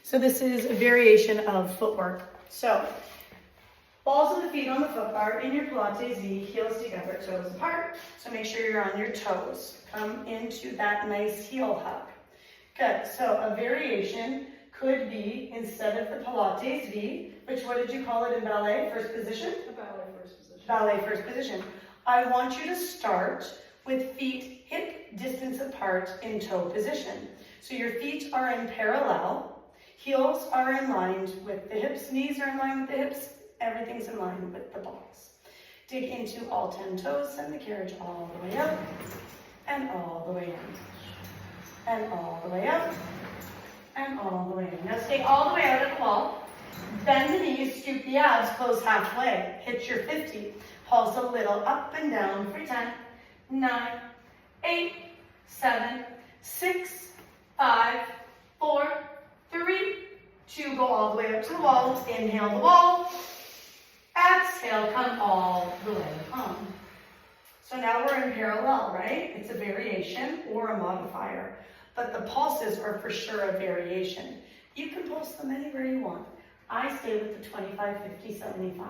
So this is a variation of footwork. So balls of the feet on the foot bar in your Pilates V, heels together, toes apart. So make sure you're on your toes. Come into that nice heel hug. Good, so a variation could be, instead of the Pilates V, which, what did you call it in ballet? First position? Ballet first position. Ballet first position. I want you to start with feet hip distance apart in toe position. So your feet are in parallel, heels are in line with the hips, knees are in line with the hips, everything's in line with the balls. Dig into all 10 toes, send the carriage all the way up, and all the way in, and all the way up, and all the way in. Now stay all the way out at the wall. Bend the knees, scoop the abs, close halfway. Hit your 50. Pulse a little up and down for 10, 9, 8, 7, 6, 5, 4, 3, 2. Go all the way up to the wall. Inhale the wall. Exhale, come all the way home. So now we're in parallel, right? It's a variation or a modifier. But the pulses are for sure a variation. You can pulse them anywhere you want. I stay with the 25, 50, 75.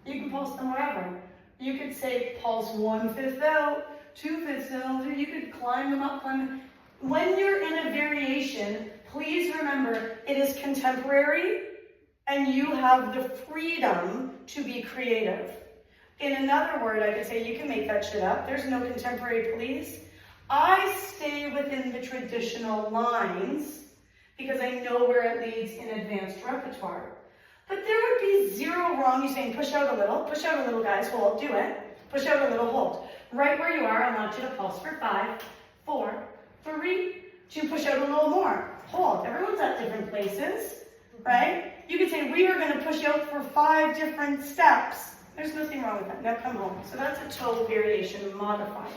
You can pulse them wherever. You could say pulse 1/5 out, 2/5 out, or you could climb them up, climb them. When you're in a variation, please remember it is contemporary and you have the freedom to be creative. In another word, I could say you can make that shit up. There's no contemporary police. I stay within the traditional lines because I know where it leads in advanced repertoire. But there would be zero wrong. You're saying push out a little, guys, hold, do it. Push out a little, hold. Right where you are, I want you to pulse for 5, 4, 3, 2, push out a little more. Hold, everyone's at different places, right? You could say we are gonna push out for 5 different steps. There's nothing wrong with that. Now come home. So that's a toe variation modifier.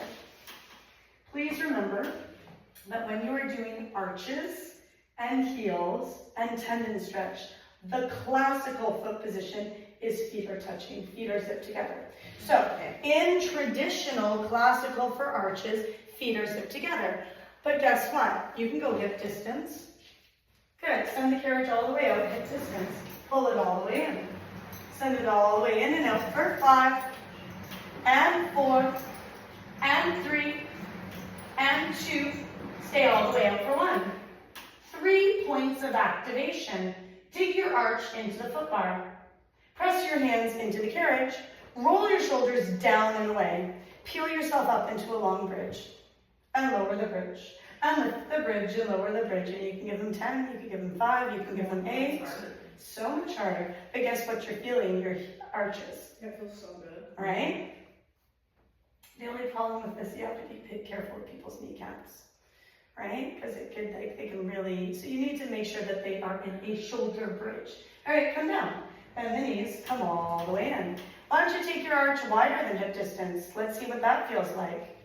Please remember that when you are doing arches and heels and tendon stretch, the classical foot position is feet are touching, feet are zipped together. So in traditional classical for arches, feet are zipped together. But guess what? You can go hip distance. Good, send the carriage all the way out, hip distance. Pull it all the way in. Send it all the way in and out for 5, and 4, and 3, and 2. Stay all the way out for 1. 3 points of activation. Dig your arch into the foot bar. Press your hands into the carriage. Roll your shoulders down and away. Peel yourself up into a long bridge. And lower the bridge. And lift the bridge and lower the bridge. And you can give them 10, you can give them 5, you can give them 8. So much harder. But guess what you're feeling? Your arches. It feels so good. Right? The only problem with this, you have to be careful with people's kneecaps. Right? Because it could, they can really, so you need to make sure that they are in a shoulder bridge. All right, come down. Bend the knees, come all the way in. Why don't you take your arch wider than hip distance? Let's see what that feels like.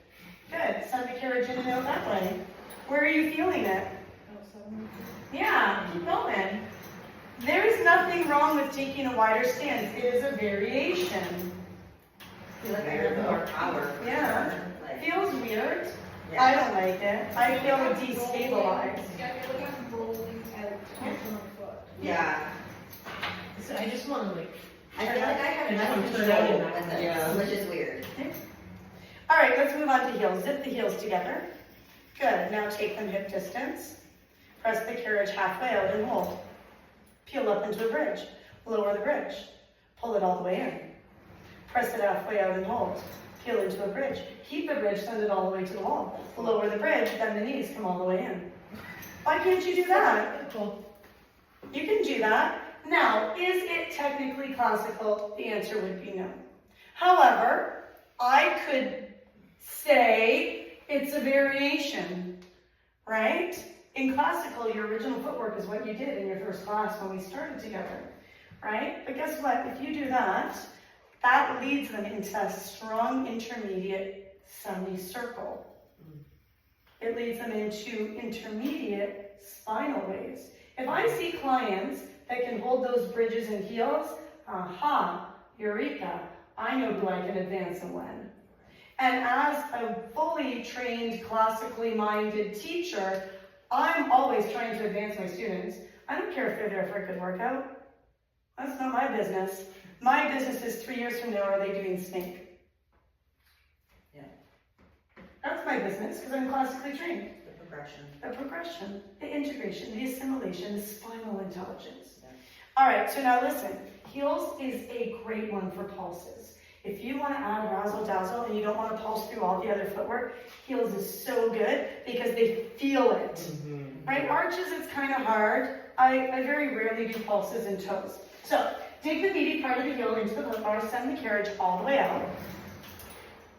Good, send the carriage in and out that way. Where are you feeling it? Yeah, keep going. There is nothing wrong with taking a wider stance. It is a variation. Feel like I have more power. Yeah, feels weird. Yeah. I don't like it. I feel destabilized. Yeah, you're like I'm rolling out onto my foot. Yeah. So I just want to I feel like I have I enough don't turn control out in that. with this, Yeah. which is weird. All right, let's move on to heels. Zip the heels together. Good, now take them hip distance. Press the carriage halfway out and hold. Peel up into a bridge. Lower the bridge. Pull it all the way in. Press it halfway out and hold. Peel into a bridge. Keep the bridge, send it all the way to the wall. Lower the bridge, bend the knees, come all the way in. Why can't you do that? Cool. You can do that. Now, is it technically classical? The answer would be no. However, I could say it's a variation, right? In classical, your original footwork is what you did in your first class when we started together, right? But guess what? If you do that, that leads them into a strong intermediate semicircle. It leads them into intermediate spinal waves. If I see clients that can hold those bridges and heels, aha, eureka, I know who I can advance and when. And as a fully trained, classically minded teacher, I'm always trying to advance my students. I don't care if they're there for a good workout. That's not my business. My business is 3 years from now, are they doing snake? Yeah. That's my business, because I'm classically trained. The progression. The progression, the integration, the assimilation, the spinal intelligence. Yeah. All right, so now listen, heels is a great one for pulses. If you want to add razzle dazzle and you don't want to pulse through all the other footwork, heels is so good because they feel it. Right? Arches, it's kind of hard. I very rarely do pulses and toes. So take the meaty part of the heel into the foot bar, send the carriage all the way out.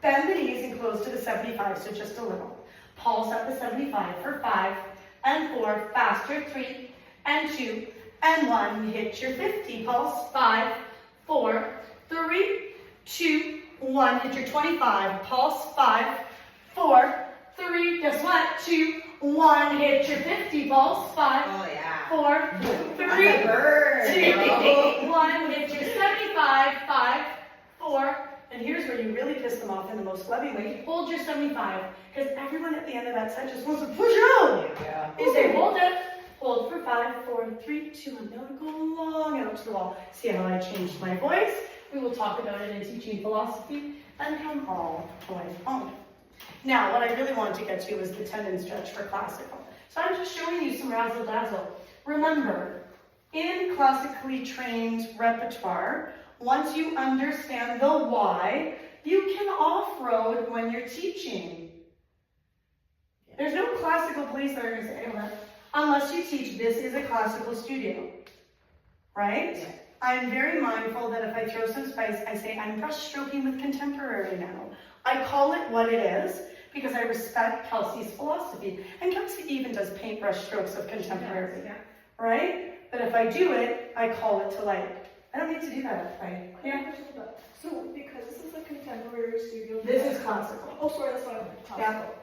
Bend the knees and close to the 75, so just a little. Pulse at the 75 for 5 and 4, faster, 3 and 2 and 1. Hit your 50. Pulse, 5, 4, 3, 2, 1. Hit your 25. Pulse, 5, 4, 3. Guess what? 2, 1. Hit your 50. Pulse, 5, Oh, yeah. 4, 3, Burn, 2, 1. Hit your 75. 5, 4. And here's where you really piss them off in the most loving way. Hold your 75, because everyone at the end of that set just wants to push out. Yeah. They say, hold it. Hold for 5, 4, 3, 2, and now go long out to the wall. See how I changed my voice? We will talk about it in teaching philosophy and come all the way home. Now, what I really wanted to get to was the tendon stretch for classical. So I'm just showing you some razzle dazzle. Remember, in classically trained repertoire, once you understand the why, you can off-road when you're teaching. There's no classical place that are going to say, oh, unless you teach this is a classical studio, right? Yeah. I'm very mindful that if I throw some spice, I say I'm brush stroking with contemporary now. I call it what it is because I respect Kelsey's philosophy. And Kelsey even does paintbrush strokes of contemporary, Yeah. right? But if I do it, I call it to life. I don't need to do that, right? Yeah. So because this is a contemporary studio. This is classical. Oh, sorry, that's what I meant. Classical.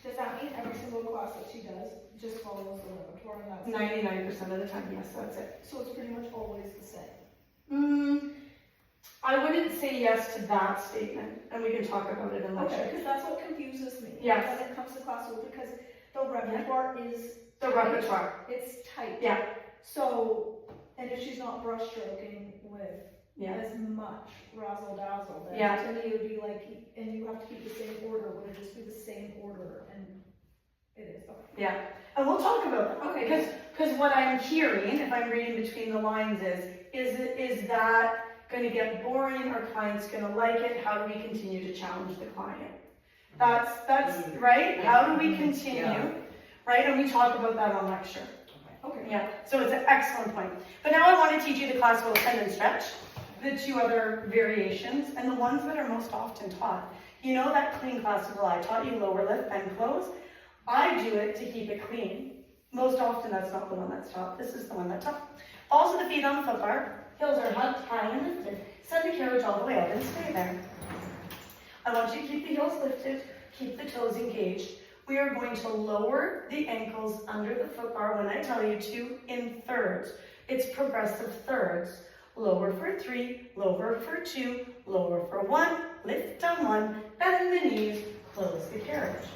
Does that mean every single class that she does just follows the repertoire and that's 99% of the time, yes, that's it. So it's pretty much always the same. I wouldn't say yes to that statement, and we can talk about it in lecture. Okay, because that's what confuses me. Yes. When it comes to classical, because the repertoire is The repertoire. it's tight. Yeah. So, and if she's not brush stroking with Yeah. as much razzle dazzle, then Yeah. to me it would be like, and you have to keep the same order, would it just be the same order? And it is. Okay. Yeah. And we'll talk about that. Okay. Because what I'm hearing, if I'm reading between the lines, is that going to get boring? Are clients going to like it? How do we continue to challenge the client? That's right. How do we continue? Yeah. Right? And we talk about that on lecture. Okay. Yeah. So it's an excellent point. But now I want to teach you the classical tendon stretch, the two other variations, and the ones that are most often taught. You know that clean classical I taught you, lower lip, bend, close? I do it to keep it clean. Most often that's not the one that's taught. This is the one that's taught. Also the feet on the foot bar. Heels are hugged, high and lifted. Send the carriage all the way up and stay there. I want you to keep the heels lifted, keep the toes engaged. We are going to lower the ankles under the foot bar when I tell you to in thirds. It's progressive thirds. Lower for 3, lower for 2, lower for 1, lift on 1, bend the knees, close the carriage.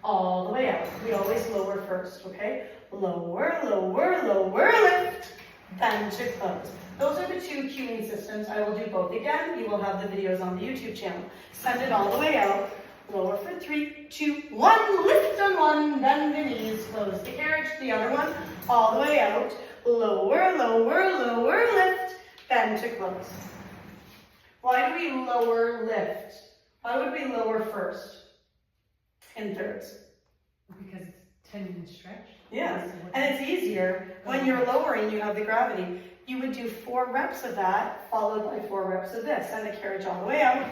All the way out. We always lower first, okay? Lower, lower, lower, lift, bend to close. Those are the two cueing systems. I will do both again. You will have the videos on the YouTube channel. Send it all the way out. Lower for 3, 2, 1, lift on 1, bend the knees, close the carriage. The other one, all the way out. Lower, lower, lower, lift, bend to close. Why do we lower, lift? Why would we lower first? In thirds. Because it's tendon stretch. Yeah, and it's easier. When you're lowering, you have the gravity. You would do 4 reps of that, followed by 4 reps of this. Send the carriage all the way out.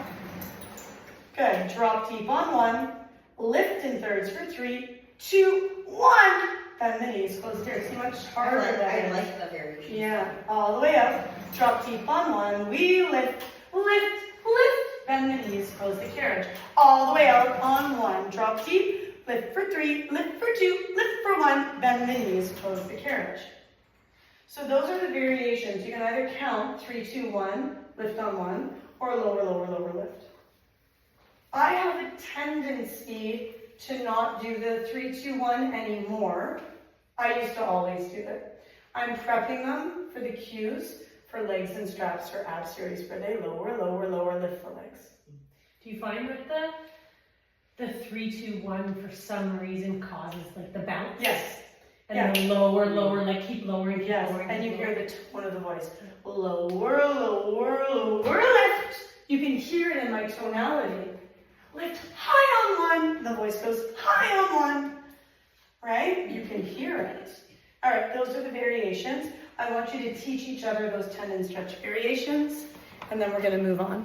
Good. Drop deep on 1. Lift in thirds for 3, 2, 1. Bend the knees. Close the ears. See how much harder that I is. like the variation. Yeah, all the way up. Drop deep on 1. We lift, lift, lift. Bend the knees. Close the carriage. All the way out on 1. Drop deep. Lift for 3, lift for 2, lift for 1. Bend the knees. Close the carriage. So those are the variations. You can either count 3, 2, 1, lift on 1, or lower, lower, lower, lift. I have a tendency to not do the 3, 2, 1 anymore I used to always do it. I'm prepping them for the cues for legs and straps for ab series where they lower, lower, lower, lift the legs. Do you find that the 3-2-1 for some reason causes like the bounce? Yes, And then lower, lower, like keep lowering, keep yes, lowering. and you keep hear lowering. the tone of the voice. Lower, lower, lower, lift. You can hear it in my tonality. Lift high on one. The voice goes high on one. Right? You can hear it. All right, those are the variations. I want you to teach each other those tendon stretch variations, and then we're going to move on.